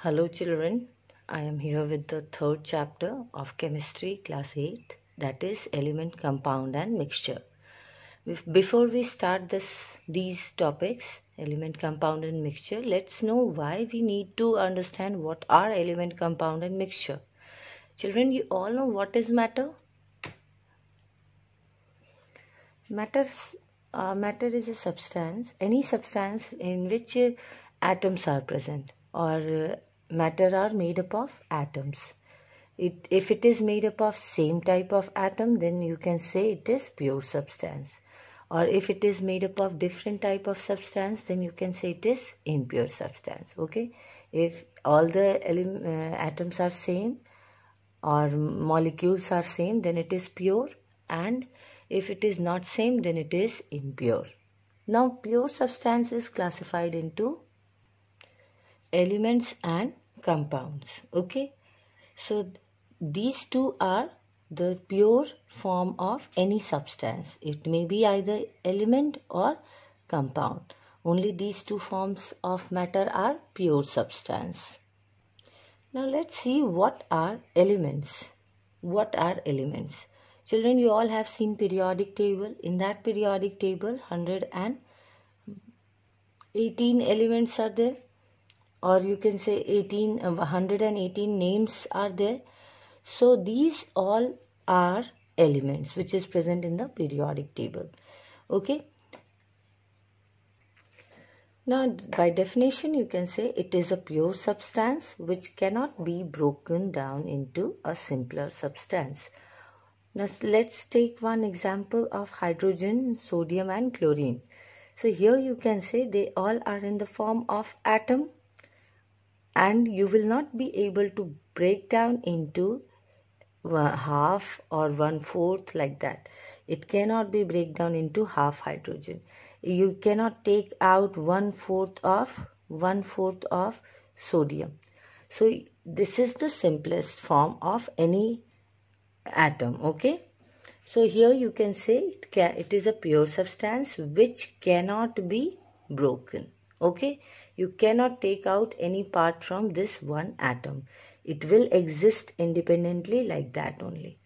Hello children, I am here with the third chapter of chemistry class 8, that is element, compound and mixture. Before we start these topics, element, compound and mixture, let's know why we need to understand what are element, compound and mixture. Children, you all know what is matter? Matter is a substance, any substance in which atoms are present, or matter are made up of atoms. If it is made up of same type of atom, then you can say it is pure substance. Or if it is made up of different type of substance, then you can say it is impure substance. Okay, if all the atoms are same or molecules are same, then it is pure, and if it is not same, then it is impure. Now pure substance is classified into elements and compounds. Okay, so these two are the pure form of any substance. It may be either element or compound. Only these two forms of matter are pure substance. Now let's see what are elements. What are elements? Children, you all have seen periodic table. In that periodic table, 118 elements are there, or you can say 118 names are there. So these all are elements which is present in the periodic table. Okay. Now by definition you can say it is a pure substance which cannot be broken down into a simpler substance. Now let's take one example of hydrogen, sodium and chlorine. So here you can say they all are in the form of atom, and you will not be able to break down into half or 1/4 like that. It cannot be break down into half hydrogen. You cannot take out 1/4 of sodium. So this is the simplest form of any atom. Okay, so here you can say it is a pure substance which cannot be broken. Okay, you cannot take out any part from this one atom. It will exist independently like that only.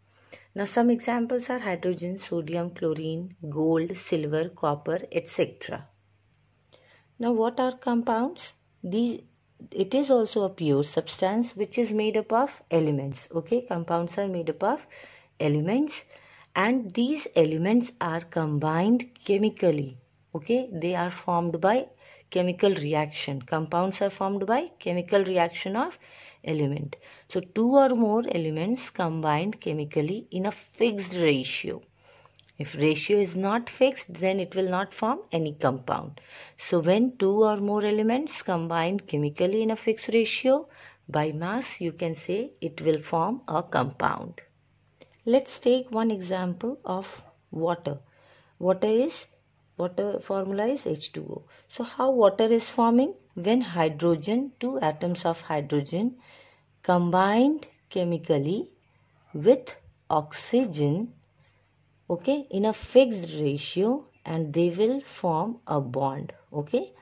Now some examples are hydrogen, sodium, chlorine, gold, silver, copper, etc. Now what are compounds? It is also a pure substance which is made up of elements. Okay, compounds are made up of elements, and these elements are combined chemically. Okay, they are formed by chemical reaction. Compounds are formed by chemical reaction of element. So two or more elements combined chemically in a fixed ratio. If ratio is not fixed, then it will not form any compound. So when two or more elements combine chemically in a fixed ratio by mass, you can say it will form a compound. Let's take one example of water. Water formula is H2O. So how water is forming? When two atoms of hydrogen combined chemically with oxygen, okay, in a fixed ratio, and they will form a bond. Okay,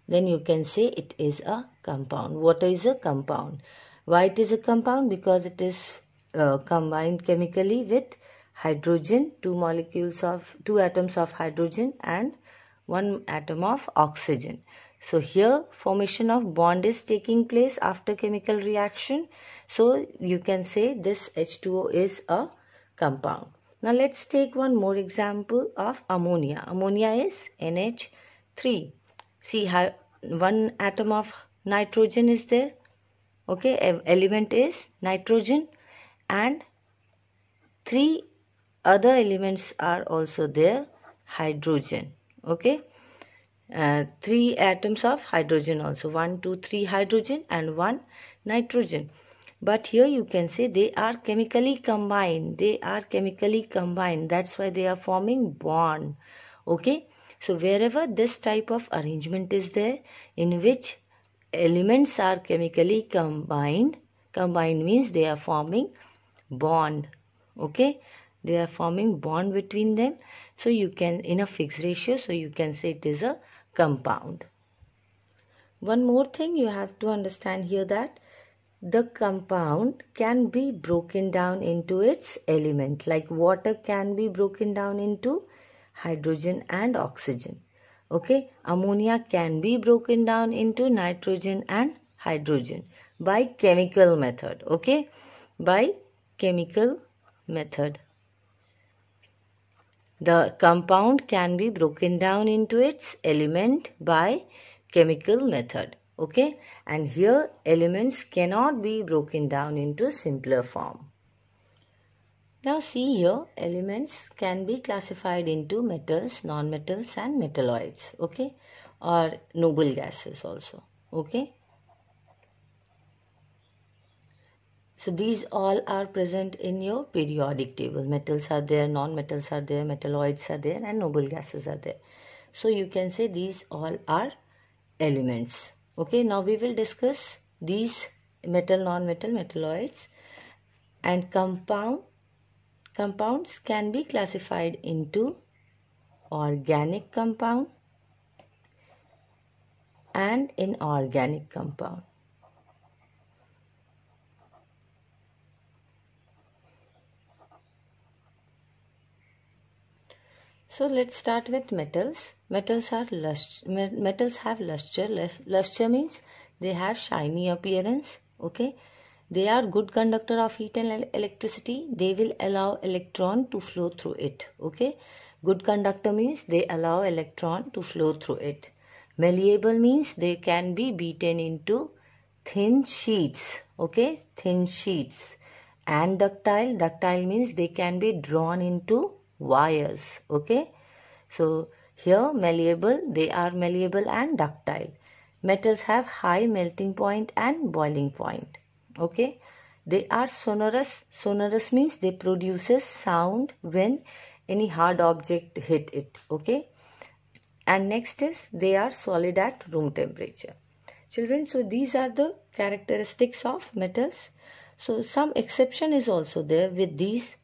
then you can say it is a compound. Water is a compound. Why it is a compound? Because it is combined chemically with hydrogen, two atoms of hydrogen and one atom of oxygen. So here formation of bond is taking place after chemical reaction. So you can say this H2O is a compound. Now let's take one more example of ammonia. Ammonia is NH3. See how one atom of nitrogen is there. Okay, element is nitrogen, and three other elements are also there, hydrogen. Okay, three atoms of hydrogen also, 1, 2, 3 hydrogen and 1 nitrogen. But here you can say they are chemically combined. That's why they are forming bond. Okay, so wherever this type of arrangement is there in which elements are chemically combined means they are forming bond. Okay, they are forming bond between them. So you can, in a fixed ratio, so you can say it is a compound. One more thing you have to understand here, that the compound can be broken down into its element, like water can be broken down into hydrogen and oxygen. Okay, ammonia can be broken down into nitrogen and hydrogen by chemical method. Okay, by chemical method. The compound can be broken down into its element by chemical method. Okay, and here elements cannot be broken down into simpler form. Now see here, elements can be classified into metals, non-metals and metalloids. Okay, or noble gases also. Okay, so these all are present in your periodic table. Metals are there, non-metals are there, metalloids are there and noble gases are there. So you can say these all are elements. Okay, now we will discuss these metal, non-metal, metalloids and compounds can be classified into organic compound and inorganic compound. So let's start with metals. Metals have luster. Luster means they have shiny appearance. Okay, they are good conductor of heat and electricity. They will allow electron to flow through it. Okay, good conductor means they allow electron to flow through it. Malleable means they can be beaten into thin sheets. Okay, thin sheets. And ductile means they can be drawn into wires. Okay, so here malleable, they are malleable and ductile. Metals have high melting point and boiling point. Okay, they are sonorous. Sonorous means they produces sound when any hard object hit it. Okay, and next is they are solid at room temperature. Children, so these are the characteristics of metals. So some exception is also there with these.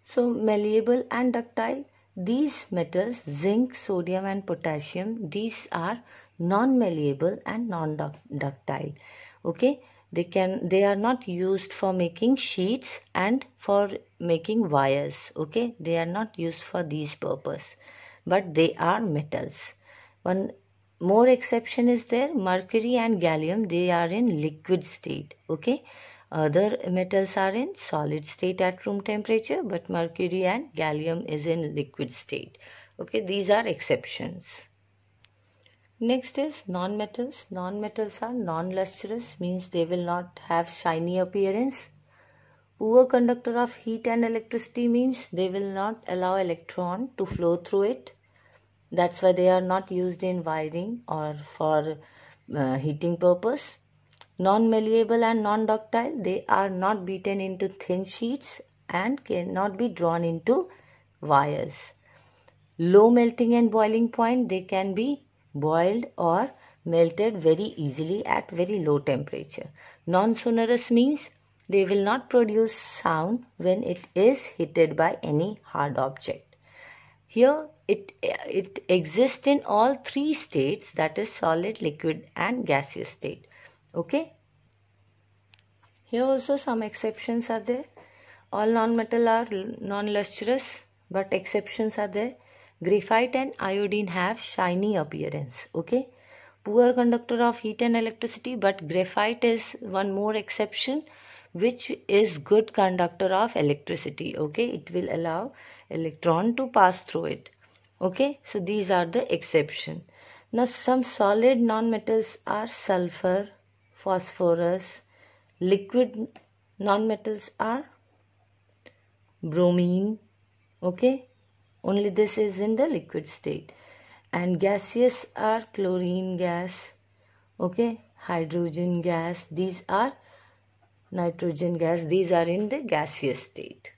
So malleable and ductile, these metals, zinc, sodium and potassium, these are non-malleable and non-ductile. Okay, they are not used for making sheets and for making wires. Okay, they are not used for these purpose, but they are metals. One more exception is there, mercury and gallium, they are in liquid state. Okay, other metals are in solid state at room temperature, but mercury and gallium is in liquid state. Okay, these are exceptions. Next is non-metals. Non-metals are non-lustrous, means they will not have shiny appearance. Poor conductor of heat and electricity means they will not allow electron to flow through it. That's why they are not used in wiring or for heating purpose. Non-malleable and non-ductile, they are not beaten into thin sheets and cannot be drawn into wires. Low melting and boiling point, they can be boiled or melted very easily at very low temperature. Non-sonorous means they will not produce sound when it is hit by any hard object. Here it exists in all three states, that is solid, liquid and gaseous state. Okay. Here also some exceptions are there. All non-metal are non-lustrous, but exceptions are there. Graphite and iodine have shiny appearance. Okay. Poor conductor of heat and electricity, but graphite is one more exception, which is good conductor of electricity. Okay, it will allow electron to pass through it. Okay, so these are the exception. Now some solid non-metals are sulfur, phosphorus. Liquid non-metals are bromine. Okay, only this is in the liquid state. And gaseous are chlorine gas. Okay, hydrogen gas, these are nitrogen gas, these are in the gaseous state.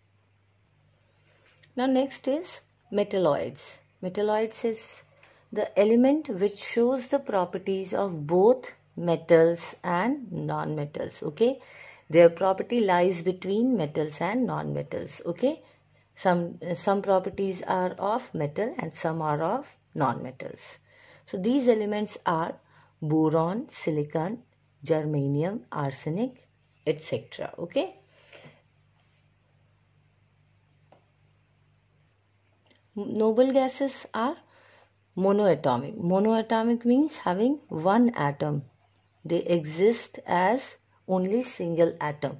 Now next is metalloids. Metalloids is the element which shows the properties of both metals and non-metals. Okay, their property lies between metals and non-metals. Okay, some properties are of metal and some are of non-metals. So these elements are boron, silicon, germanium, arsenic, etc. Okay. Noble gases are monoatomic. Monoatomic means having one atom. They exist as only single atom.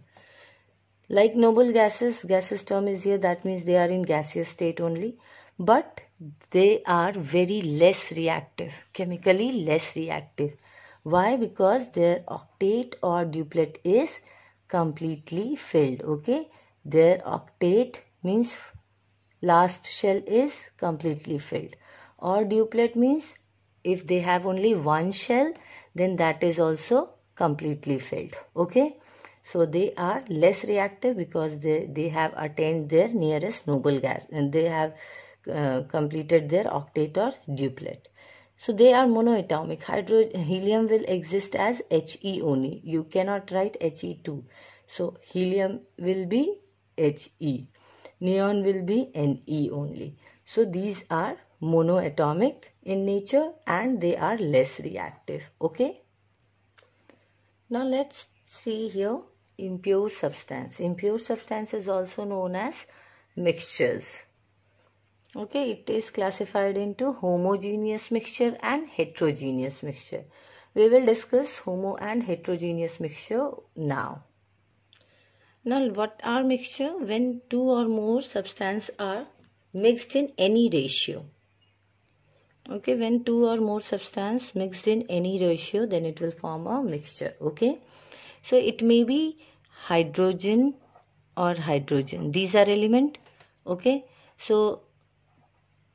Like noble gases, gaseous term is here, that means they are in gaseous state only, but they are very less reactive, chemically less reactive. Why? Because their octet or duplet is completely filled. Okay, their octet means last shell is completely filled, or duplet means if they have only one shell, then that is also completely filled. Okay, so they are less reactive because they have attained their nearest noble gas and they have completed their octet or duplet. So they are monoatomic. Helium will exist as He only. You cannot write He2. So helium will be He. Neon will be Ne only. So these are monoatomic in nature and they are less reactive. Okay. Now let's see here impure substance. Impure substance is also known as mixtures. Okay, it is classified into homogeneous mixture and heterogeneous mixture. We will discuss homo and heterogeneous mixture now. Now, what are mixture? When two or more substances are mixed in any ratio. Okay, when two or more substances mixed in any ratio, then it will form a mixture. Okay, so it may be hydrogen or hydrogen. These are element. Okay, so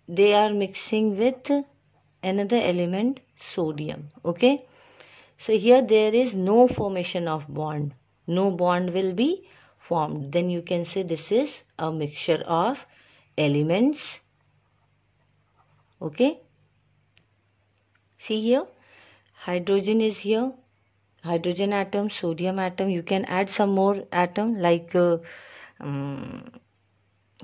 they are mixing with another element, sodium. Okay, so here there is no formation of bond. No bond will be formed. Then you can say this is a mixture of elements. Okay, see here, hydrogen is here, hydrogen atom, sodium atom. You can add some more atom like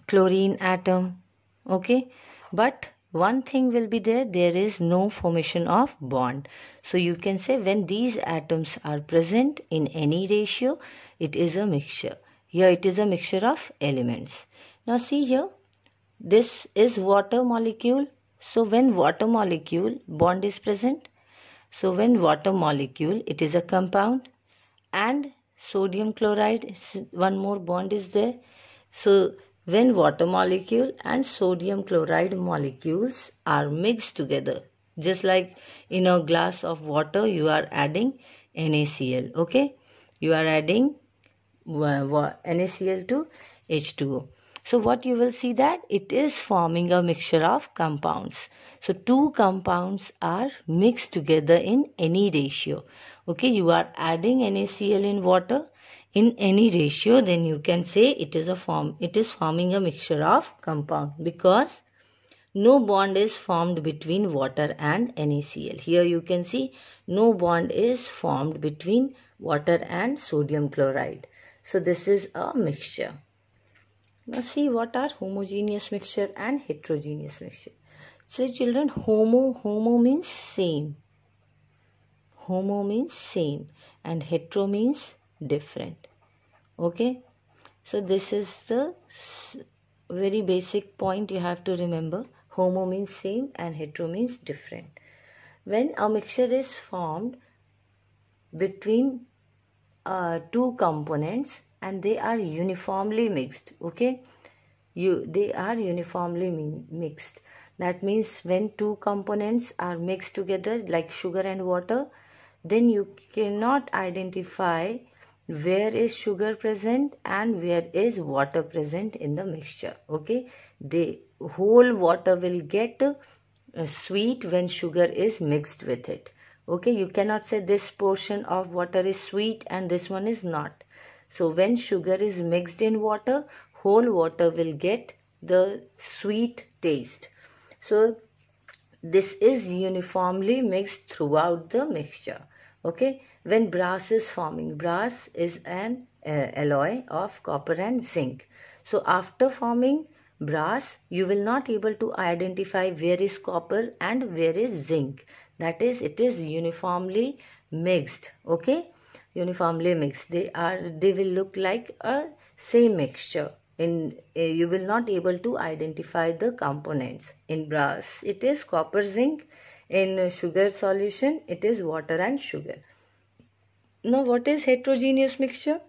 chlorine atom. Okay, but one thing will be there is no formation of bond. So you can say when these atoms are present in any ratio, it is a mixture. Here it is a mixture of elements. Now see here, this is water molecule. So when water molecule bond is present, so when water molecule, it is a compound, and sodium chloride, one more bond is there. So when water molecule and sodium chloride molecules are mixed together, just like in a glass of water you are adding NaCl. Okay, you are adding NaCl to H2O. So what you will see that it is forming a mixture of compounds. So two compounds are mixed together in any ratio. Okay, you are adding NaCl in water in any ratio, then you can say it is forming a mixture of compound because no bond is formed between water and NaCl. Here you can see no bond is formed between water and sodium chloride. So this is a mixture. Now see what are homogeneous mixture and heterogeneous mixture. So children, homo means same. Homo means same and hetero means different. Okay, so this is the very basic point you have to remember. Homo means same and hetero means different. When a mixture is formed between two components and they are uniformly mixed, okay, they are uniformly mixed. That means when two components are mixed together like sugar and water, then you cannot identify where is sugar present and where is water present in the mixture. Okay, the whole water will get sweet when sugar is mixed with it. Okay, you cannot say this portion of water is sweet and this one is not. So when sugar is mixed in water, whole water will get the sweet taste. So this is uniformly mixed throughout the mixture. Okay, when brass is forming, brass is an alloy of copper and zinc. So after forming brass, you will not able to identify where is copper and where is zinc. That is, it is uniformly mixed. Okay, uniformly mixed. They will look like a same mixture. You will not able to identify the components. In brass, it is copper zinc. In sugar solution, it is water and sugar. Now, what is heterogeneous mixture?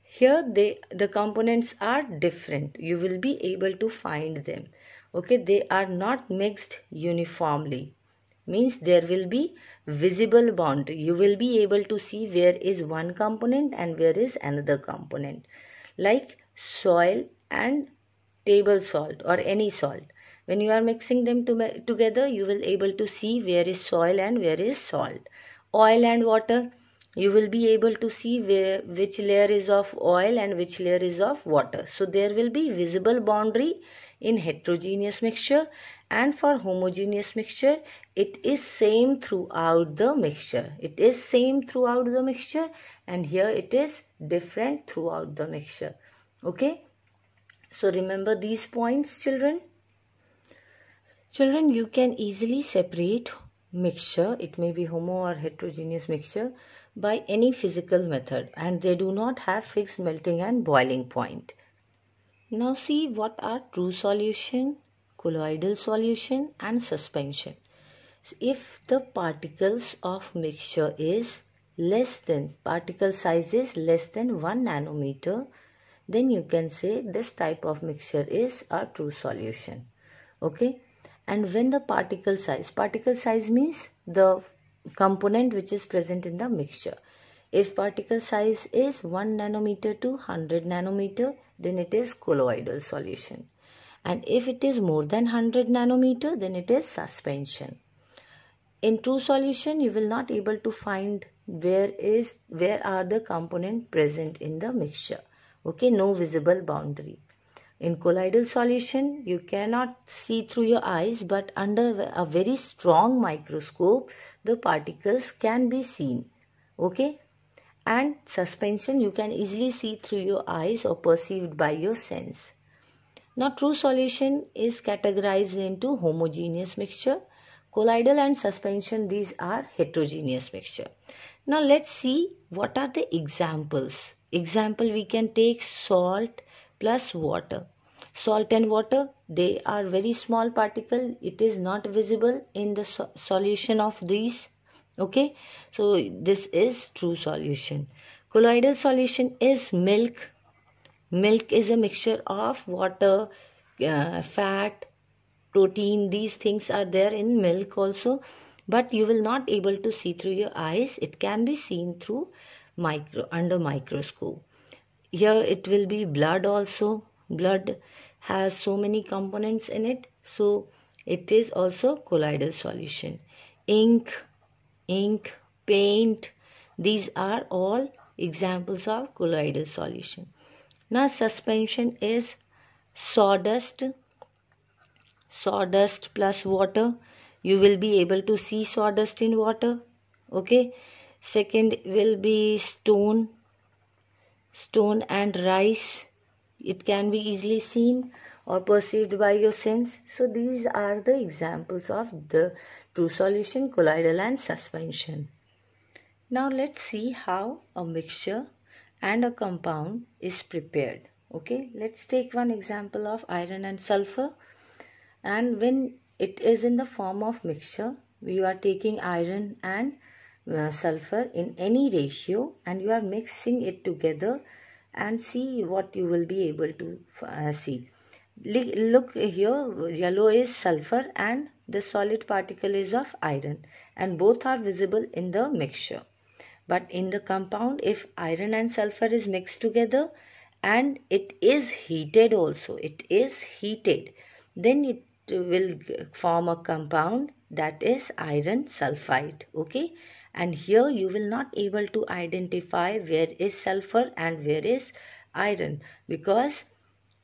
Here the components are different. You will be able to find them. Okay, they are not mixed uniformly. Means there will be visible boundary. You will be able to see where is one component and where is another component. Like soil and table salt or any salt. When you are mixing them together, you will able to see where is soil and where is salt. Oil and water, you will be able to see which layer is of oil and which layer is of water. So there will be visible boundary in heterogeneous mixture, and for homogeneous mixture it is same throughout the mixture. It is same throughout the mixture, and here it is different throughout the mixture. Okay, so remember these points, children. Children, you can easily separate mixture, it may be homo or heterogeneous mixture, by any physical method, and they do not have fixed melting and boiling point. Now see what are true solution, colloidal solution and suspension. So if the particles of mixture is particle size is less than 1 nanometer, then you can say this type of mixture is a true solution. Okay. And when the particle size means the component which is present in the mixture. If particle size is 1 nanometer to 100 nanometer, then it is colloidal solution. And if it is more than 100 nanometer, then it is suspension. In true solution, you will not able to find where are the component present in the mixture. Okay, no visible boundary. In colloidal solution, you cannot see through your eyes, but under a very strong microscope, the particles can be seen. Okay? And suspension, you can easily see through your eyes or perceived by your sense. Now, true solution is categorized into homogeneous mixture. Colloidal and suspension, these are heterogeneous mixture. Now, let's see what are the examples. Example, we can take salt plus water. Salt and water, they are very small particle. It is not visible in the solution of these. Okay, so this is true solution. Colloidal solution is milk. Milk is a mixture of water, fat, protein. These things are there in milk also, but you will not able to see through your eyes. It can be seen through under microscope. Here it will be blood also. Blood has so many components in it, so it is also colloidal solution. Ink, paint, these are all examples of colloidal solution. Now suspension is sawdust plus water. You will be able to see sawdust in water. Okay. Second will be stone and rice. It can be easily seen or perceived by your sense. So these are the examples of the true solution, colloidal and suspension. Now let's see how a mixture and a compound is prepared. Okay, let's take one example of iron and sulfur. And when it is in the form of mixture, you are taking iron and sulfur in any ratio and you are mixing it together, and see what you will be able to see. Look here, yellow is sulfur and the solid particle is of iron, and both are visible in the mixture. But in the compound, if iron and sulfur is mixed together and it is heated also, then it will form a compound that is iron sulfide. Okay, and here you will not able to identify where is sulfur and where is iron, because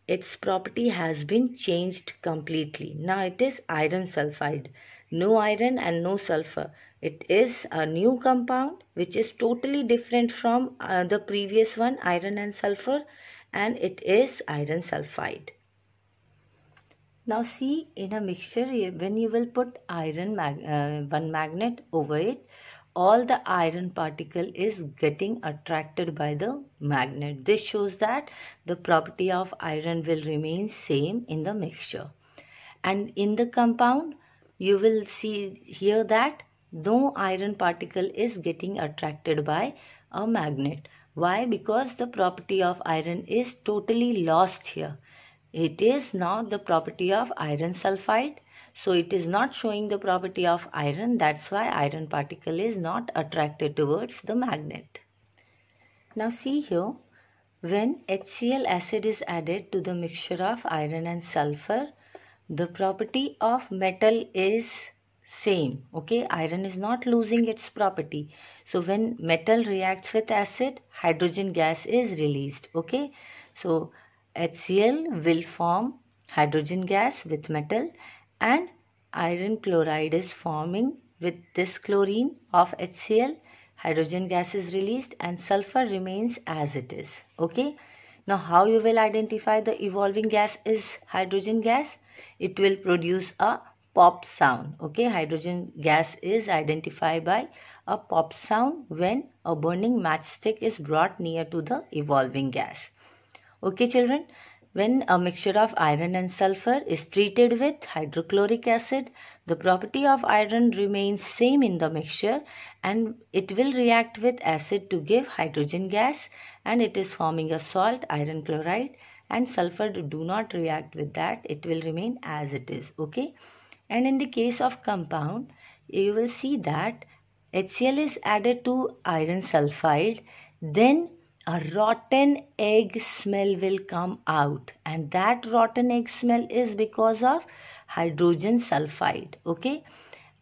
its property has been changed completely. Now it is iron sulfide, no iron and no sulfur. It is a new compound which is totally different from the previous one, iron and sulfur, and it is iron sulfide. Now see, in a mixture, when you will put one magnet over it, all the iron particle is getting attracted by the magnet. This shows that the property of iron will remain same in the mixture. And in the compound, you will see here that no iron particle is getting attracted by a magnet. Why? Because the property of iron is totally lost here. It is now the property of iron sulfide. So it is not showing the property of iron. That's why iron particle is not attracted towards the magnet. Now see here, when HCl acid is added to the mixture of iron and sulfur, the property of metal is same. Okay, iron is not losing its property. So when metal reacts with acid, hydrogen gas is released. Okay, so HCl will form hydrogen gas with metal, and iron chloride is forming with this chlorine of HCl. Hydrogen gas is released and sulfur remains as it is. Okay, now how you will identify the evolving gas is hydrogen gas? It will produce a pop sound. Okay, hydrogen gas is identified by a pop sound when a burning matchstick is brought near to the evolving gas. Okay children, when a mixture of iron and sulfur is treated with hydrochloric acid, the property of iron remains same in the mixture and it will react with acid to give hydrogen gas, and it is forming a salt, iron chloride, and sulfur do not react with that. It will remain as it is. Okay, and in the case of compound, you will see that HCl is added to iron sulfide, then a rotten egg smell will come out, and that rotten egg smell is because of hydrogen sulfide. Okay,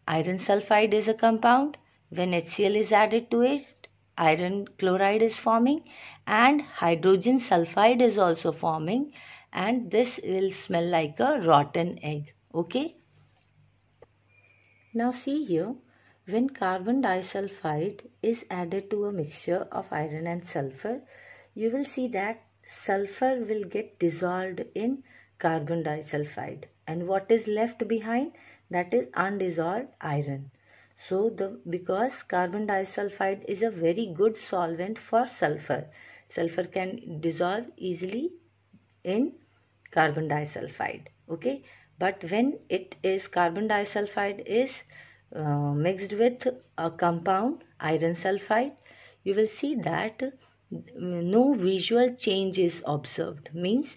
iron sulfide is a compound. When HCl is added to it, iron chloride is forming and hydrogen sulfide is also forming, and this will smell like a rotten egg. Okay, now see here, when carbon disulfide is added to a mixture of iron and sulfur, you will see that sulfur will get dissolved in carbon disulfide, and what is left behind, that is undissolved iron. So because carbon disulfide is a very good solvent for sulfur, sulfur can dissolve easily in carbon disulfide. Okay, but when it is carbon disulfide is mixed with a compound iron sulfide, you will see that no visual change is observed. Means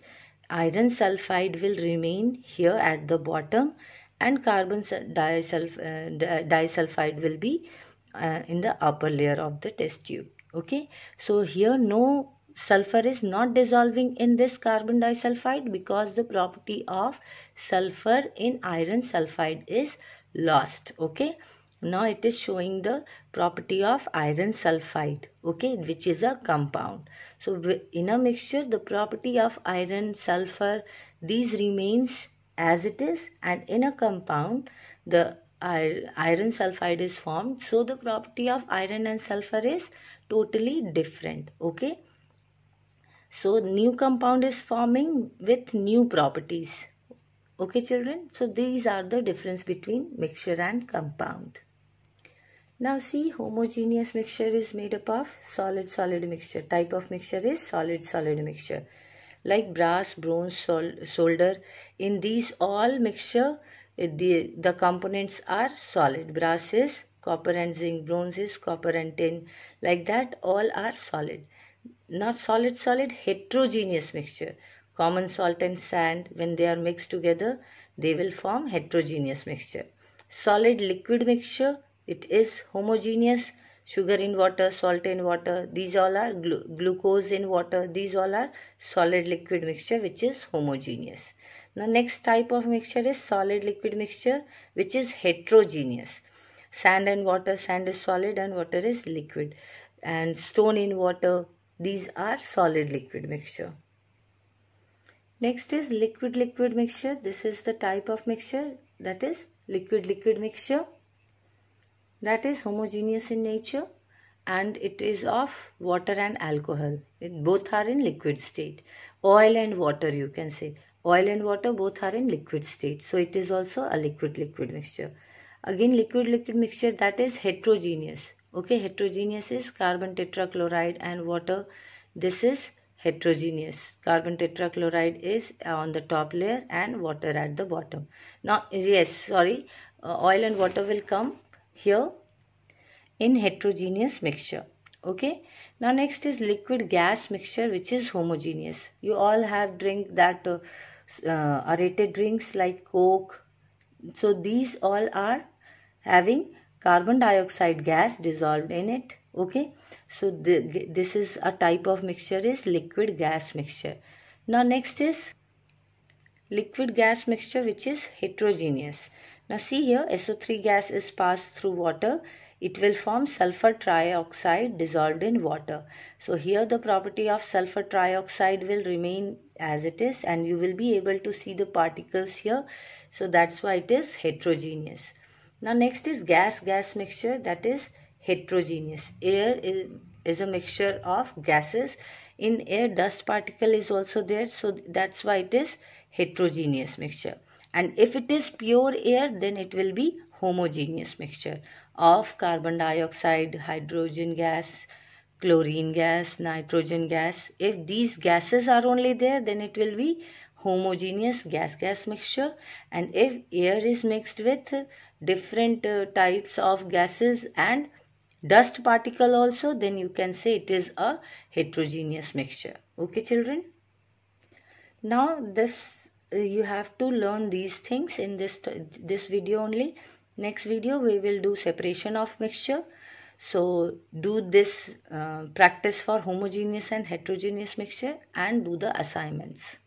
iron sulfide will remain here at the bottom and carbon disulfide will be in the upper layer of the test tube. Okay, so here no sulfur is not dissolving in this carbon disulfide because the property of sulfur in iron sulfide is lost. Okay, now it is showing the property of iron sulfide, okay, which is a compound. So in a mixture, the property of iron, sulfur, these remains as it is, and in a compound the iron sulfide is formed, so the property of iron and sulfur is totally different. Okay, so new compound is forming with new properties. Okay children, so these are the difference between mixture and compound. Now see, homogeneous mixture is made up of solid-solid mixture. Type of mixture is solid-solid mixture. Like brass, bronze, solder. In these all mixture, the components are solid. Brass is copper and zinc, bronze is copper and tin. Like that, all are solid. Not solid-solid, heterogeneous mixture. Common salt and sand, when they are mixed together, they will form heterogeneous mixture. Solid liquid mixture, it is homogeneous. Sugar in water, salt in water, these all are glucose in water, these all are solid liquid mixture which is homogeneous. Now next type of mixture is solid liquid mixture which is heterogeneous. Sand and water, sand is solid and water is liquid. And stone in water, these are solid liquid mixture. Next is liquid-liquid mixture. This is the type of mixture that is liquid-liquid mixture. That is homogeneous in nature and it is of water and alcohol. Both are in liquid state. Oil and water, you can say. Oil and water both are in liquid state, so it is also a liquid-liquid mixture. Again, liquid-liquid mixture, that is heterogeneous. Okay, heterogeneous is carbon tetrachloride and water. This is heterogeneous. Carbon tetrachloride is on the top layer and water at the bottom. Now, yes, sorry, oil and water will come here in heterogeneous mixture. Okay, now next is liquid gas mixture, which is homogeneous. You all have drink that aerated drinks like Coke. So these all are having carbon dioxide gas dissolved in it. Okay, so this is a type of mixture, is liquid gas mixture. Now next is liquid gas mixture, which is heterogeneous. Now see here, SO3 gas is passed through water. It will form sulfur trioxide dissolved in water. So here the property of sulfur trioxide will remain as it is, and you will be able to see the particles here. So that's why it is heterogeneous. Now next is gas mixture, that is heterogeneous. Air is a mixture of gases. In air, dust particle is also there, so that's why it is heterogeneous mixture. And if it is pure air, then it will be homogeneous mixture of carbon dioxide, hydrogen gas, chlorine gas, nitrogen gas. If these gases are only there, then it will be homogeneous gas mixture. And if air is mixed with different types of gases and dust particle also, then you can say it is a heterogeneous mixture. Okay, children? Now this you have to learn these things in this video only. Next video we will do separation of mixture. So do this practice for homogeneous and heterogeneous mixture and do the assignments.